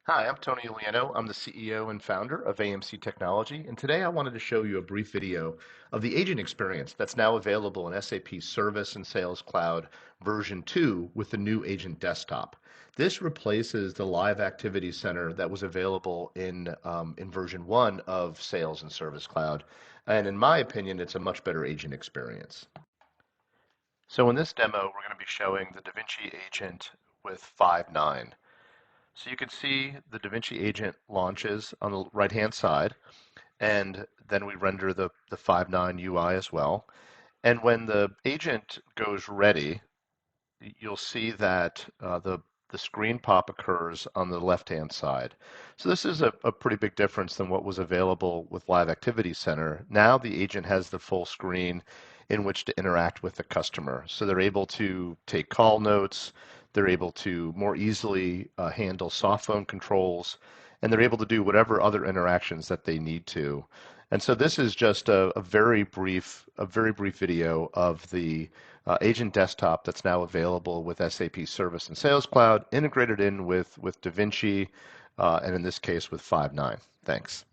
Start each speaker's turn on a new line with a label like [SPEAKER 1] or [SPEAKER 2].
[SPEAKER 1] Hi, I'm Tony Uliano. I'm the CEO and founder of AMC Technology, and today I wanted to show you a brief video of the agent experience that's now available in SAP Service and Sales Cloud version 2 with the new agent desktop. This replaces the Live Activity Center that was available in version 1 of Sales and Service Cloud, and in my opinion, it's a much better agent experience. So in this demo, we're going to be showing the DaVinci Agent with 5.9. So you can see the DaVinci Agent launches on the right-hand side, and then we render the 5.9 UI as well. And when the agent goes ready, you'll see that the screen pop occurs on the left-hand side. So this is a pretty big difference than what was available with Live Activity Center. Now the agent has the full screen in which to interact with the customer. So they're able to take call notes, they're able to more easily handle soft phone controls, and they're able to do whatever other interactions that they need to. And so this is just a very brief video of the agent desktop that's now available with SAP Service and Sales Cloud, integrated in with DaVinci, and in this case with 5.9. Thanks.